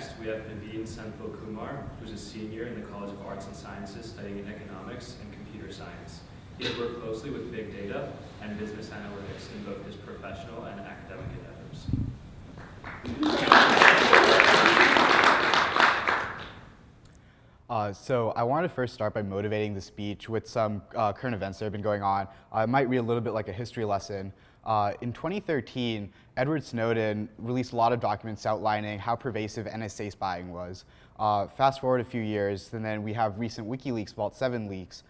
next, we have Naveen Senthilkumar, who's a senior in the College of Arts and Sciences studying economics and computer science. He has worked closely with big data and business analytics in both his professional and academic endeavors. So I wanted to first start by motivating the speech with some current events that have been going on. It might read a little bit like a history lesson. In 2013, Edward Snowden released a lot of documents outlining how pervasive NSA spying was. Fast forward a few years, and then we have recent WikiLeaks Vault 7 leaks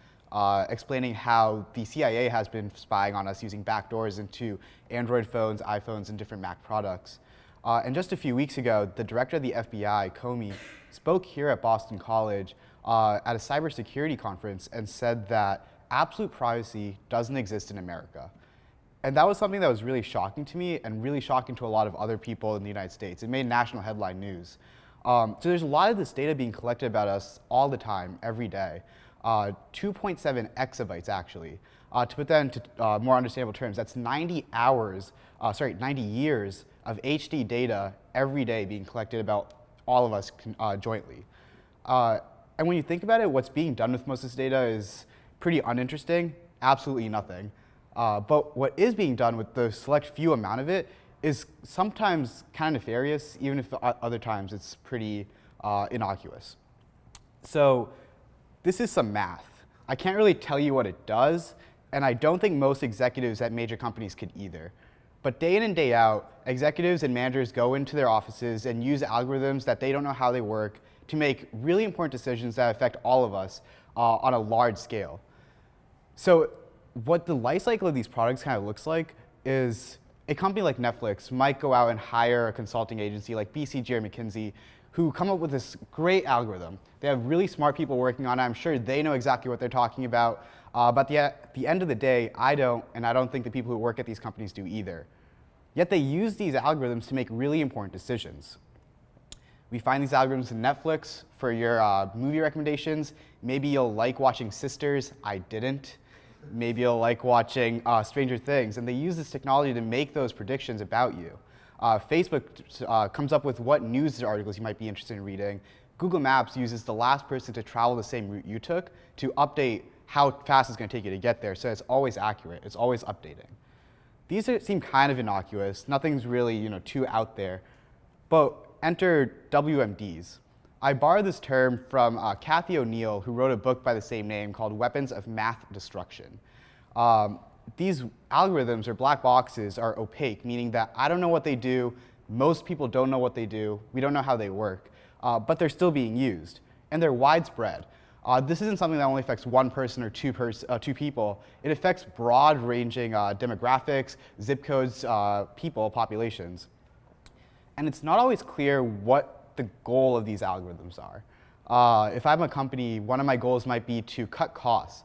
explaining how the CIA has been spying on us using backdoors into Android phones, iPhones, and different Mac products. And just a few weeks ago, the director of the FBI, Comey, spoke here at Boston College at a cybersecurity conference and said that absolute privacy doesn't exist in America. And that was something that was really shocking to me and really shocking to a lot of other people in the United States. It made national headline news. So there's a lot of this data being collected about us all the time, every day. 2.7 exabytes actually. To put that into more understandable terms, that's 90 years of HD data every day being collected about all of us jointly. And when you think about it, what's being done with most of this data is pretty uninteresting, absolutely nothing. But what is being done with the select few amount of it is sometimes kind of nefarious, even if other times it's pretty innocuous. So this is some math. I can't really tell you what it does, and I don't think most executives at major companies could either. But day in and day out, executives and managers go into their offices and use algorithms that they don't know how they work to make really important decisions that affect all of us on a large scale. So what the life cycle of these products kind of looks like is a company like Netflix might go out and hire a consulting agency like BCG or McKinsey who come up with this great algorithm. They have really smart people working on it. I'm sure they know exactly what they're talking about. But at the end of the day, I don't, and I don't think the people who work at these companies do either. Yet they use these algorithms to make really important decisions. We find these algorithms in Netflix for your movie recommendations. Maybe you'll like watching Sisters. I didn't. Maybe you'll like watching Stranger Things. And they use this technology to make those predictions about you. Facebook comes up with what news articles you might be interested in reading. Google Maps uses the last person to travel the same route you took to update how fast it's going to take you to get there. So it's always accurate. It's always updating. These seem kind of innocuous. Nothing's really too out there. But enter WMDs. I borrowed this term from Cathy O'Neill, who wrote a book by the same name called Weapons of Math Destruction. These algorithms or black boxes are opaque, meaning that I don't know what they do. Most people don't know what they do. We don't know how they work. But they're still being used. And they're widespread. This isn't something that only affects one person or two people. It affects broad-ranging demographics, zip codes, people, populations. And it's not always clear what the goal of these algorithms are. If I'm a company, one of my goals might be to cut costs.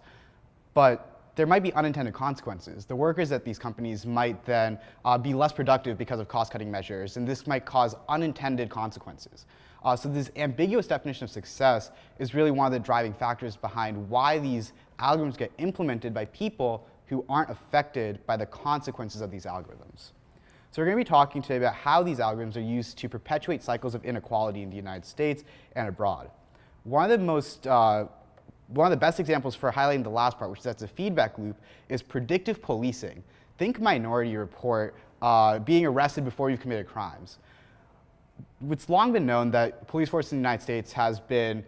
But there might be unintended consequences. The workers at these companies might then be less productive because of cost-cutting measures, and this might cause unintended consequences. So this ambiguous definition of success is really one of the driving factors behind why these algorithms get implemented by people who aren't affected by the consequences of these algorithms. So we're going to be talking today about how these algorithms are used to perpetuate cycles of inequality in the United States and abroad. One of the best examples for highlighting the last part, which is that's a feedback loop, is predictive policing. Think Minority Report, being arrested before you've committed crimes. It's long been known that police force in the United States has been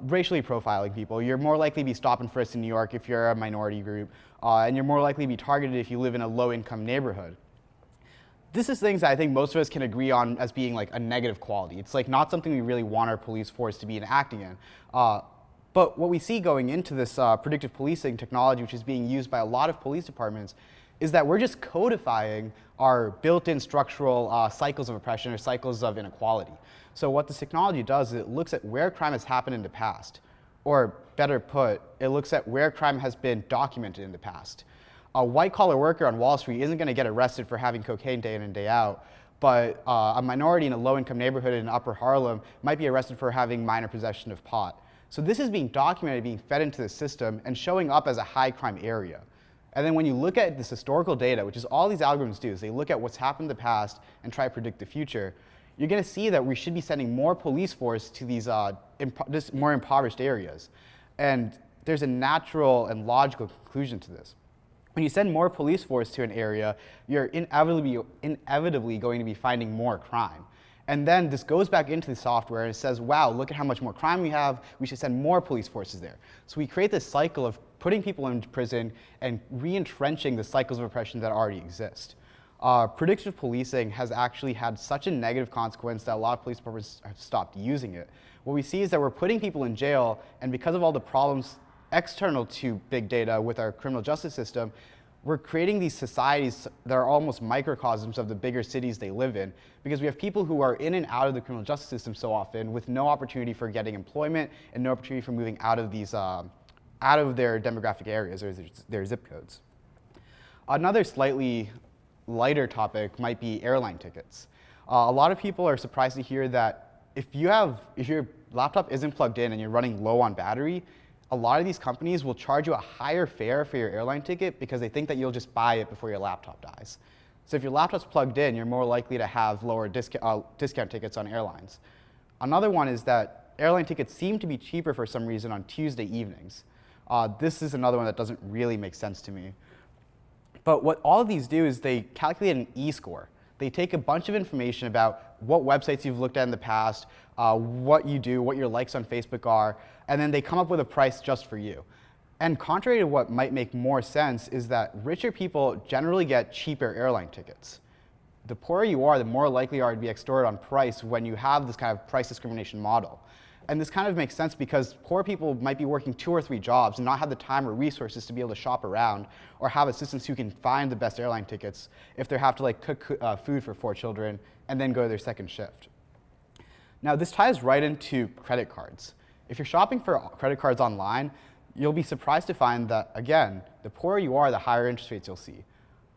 racially profiling people. You're more likely to be stop and frisked in New York if you're a minority group, and you're more likely to be targeted if you live in a low-income neighborhood. This is things that I think most of us can agree on as being like a negative quality. It's like not something we really want our police force to be enacting in. But what we see going into this predictive policing technology, which is being used by a lot of police departments, is that we're just codifying our built-in structural cycles of oppression or cycles of inequality. So what this technology does is it looks at where crime has happened in the past, or better put, it looks at where crime has been documented in the past. A white-collar worker on Wall Street isn't going to get arrested for having cocaine day in and day out, but a minority in a low-income neighborhood in Upper Harlem might be arrested for having minor possession of pot. So this is being documented, being fed into the system, and showing up as a high-crime area. And then when you look at this historical data, which is all these algorithms do, is they look at what's happened in the past and try to predict the future, you're going to see that we should be sending more police force to these just more impoverished areas. And there's a natural and logical conclusion to this. When you send more police force to an area, you're inevitably going to be finding more crime. And then this goes back into the software and it says, wow, look at how much more crime we have, we should send more police forces there. So we create this cycle of putting people into prison and re-entrenching the cycles of oppression that already exist. Predictive policing has actually had such a negative consequence that a lot of police departments have stopped using it. What we see is that we're putting people in jail, and because of all the problems external to big data with our criminal justice system, we're creating these societies that are almost microcosms of the bigger cities they live in, because we have people who are in and out of the criminal justice system so often with no opportunity for getting employment and no opportunity for moving out of these out of their demographic areas or their zip codes. Another slightly lighter topic might be airline tickets. A lot of people are surprised to hear that if your laptop isn't plugged in and you're running low on battery, a lot of these companies will charge you a higher fare for your airline ticket because they think that you'll just buy it before your laptop dies. So if your laptop's plugged in, you're more likely to have lower discount tickets on airlines. Another one is that airline tickets seem to be cheaper for some reason on Tuesday evenings. This is another one that doesn't really make sense to me. But what all of these do is they calculate an e-score. They take a bunch of information about what websites you've looked at in the past, what you do, what your likes on Facebook are, and then they come up with a price just for you. And contrary to what might make more sense is that richer people generally get cheaper airline tickets. The poorer you are, the more likely you are to be extorted on price when you have this kind of price discrimination model. And this kind of makes sense because poor people might be working 2 or 3 jobs and not have the time or resources to be able to shop around or have assistants who can find the best airline tickets if they have to cook food for 4 children and then go to their second shift. Now this ties right into credit cards. If you're shopping for credit cards online, you'll be surprised to find that, again, the poorer you are, the higher interest rates you'll see.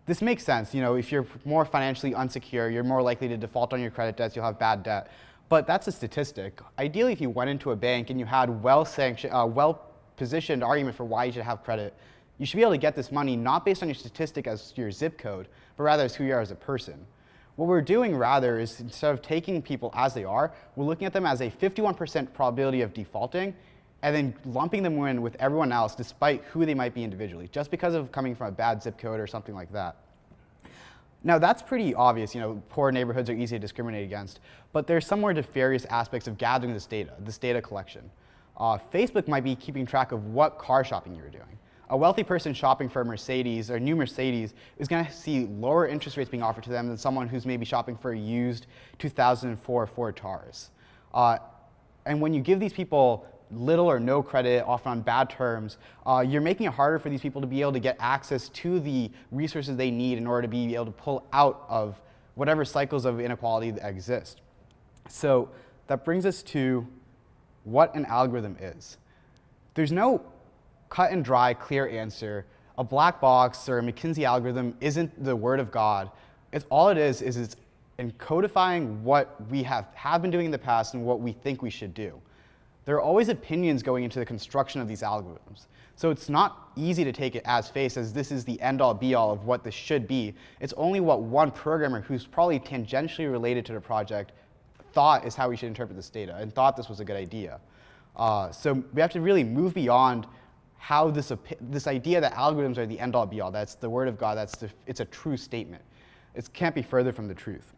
This makes sense. if you're more financially unsecure, you're more likely to default on your credit debts, you'll have bad debt. But that's a statistic. Ideally, if you went into a bank and you had well-positioned argument for why you should have credit, you should be able to get this money not based on your statistic as your zip code, but rather as who you are as a person. What we're doing rather is instead of taking people as they are, we're looking at them as a 51% probability of defaulting and then lumping them in with everyone else despite who they might be individually, just because of coming from a bad zip code or something like that. Now that's pretty obvious, poor neighborhoods are easy to discriminate against, but there's some more nefarious aspects of gathering this data collection. Facebook might be keeping track of what car shopping you're doing. A wealthy person shopping for a Mercedes or a new Mercedes is going to see lower interest rates being offered to them than someone who's maybe shopping for a used 2004 Ford Taurus. And when you give these people little or no credit, often on bad terms, you're making it harder for these people to be able to get access to the resources they need in order to be able to pull out of whatever cycles of inequality that exist. So that brings us to what an algorithm is. There's no cut and dry, clear answer. A black box or a McKinsey algorithm isn't the word of God. All it is it's encodifying what we have been doing in the past and what we think we should do. There are always opinions going into the construction of these algorithms. So it's not easy to take it as face as this is the end-all be-all of what this should be. It's only what one programmer who's probably tangentially related to the project thought is how we should interpret this data and thought this was a good idea. So we have to really move beyond how this idea that algorithms are the end-all be-all, that's the word of God, it's a true statement. It can't be further from the truth.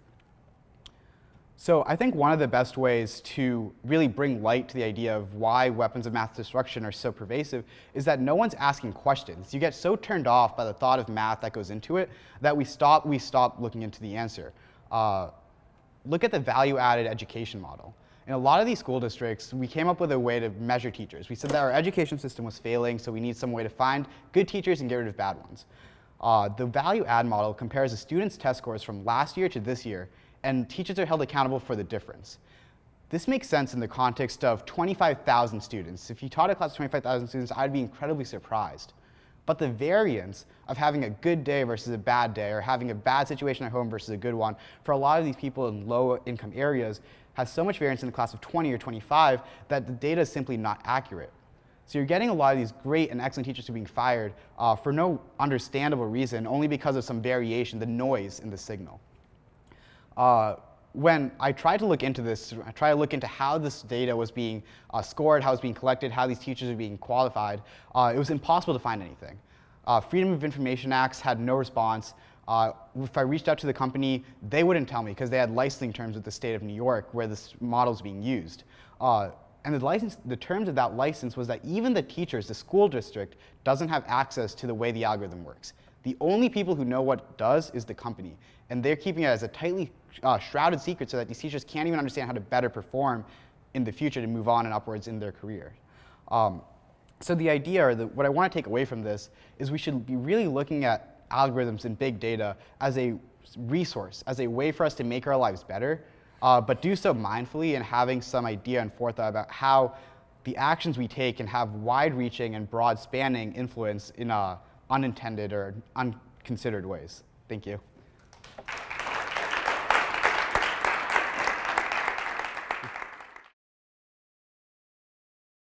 So I think one of the best ways to really bring light to the idea of why weapons of math destruction are so pervasive is that no one's asking questions. You get so turned off by the thought of math that goes into it that we stop looking into the answer. Look at the value-added education model. In a lot of these school districts, we came up with a way to measure teachers. We said that our education system was failing, so we need some way to find good teachers and get rid of bad ones. The value-add model compares a student's test scores from last year to this year, and teachers are held accountable for the difference. This makes sense in the context of 25,000 students. If you taught a class of 25,000 students, I'd be incredibly surprised. But the variance of having a good day versus a bad day, or having a bad situation at home versus a good one, for a lot of these people in low-income areas, has so much variance in a class of 20 or 25 that the data is simply not accurate. So you're getting a lot of these great and excellent teachers who are being fired for no understandable reason, only because of some variation, the noise in the signal. when I tried to look into this, I tried to look into how this data was being scored, how it was being collected, how these teachers are being qualified, it was impossible to find anything. Freedom of Information Acts had no response. If I reached out to the company, they wouldn't tell me because they had licensing terms with the state of New York where this model is being used. And the terms of that license was that even the teachers, the school district, doesn't have access to the way the algorithm works. The only people who know what it does is the company. And they're keeping it as a tightly shrouded secret so that these teachers can't even understand how to better perform in the future to move on and upwards in their career. So the idea, or what I want to take away from this, is we should be really looking at algorithms and big data as a resource, as a way for us to make our lives better, but do so mindfully and having some idea and forethought about how the actions we take can have wide-reaching and broad-spanning influence in unintended or unconsidered ways. Thank you.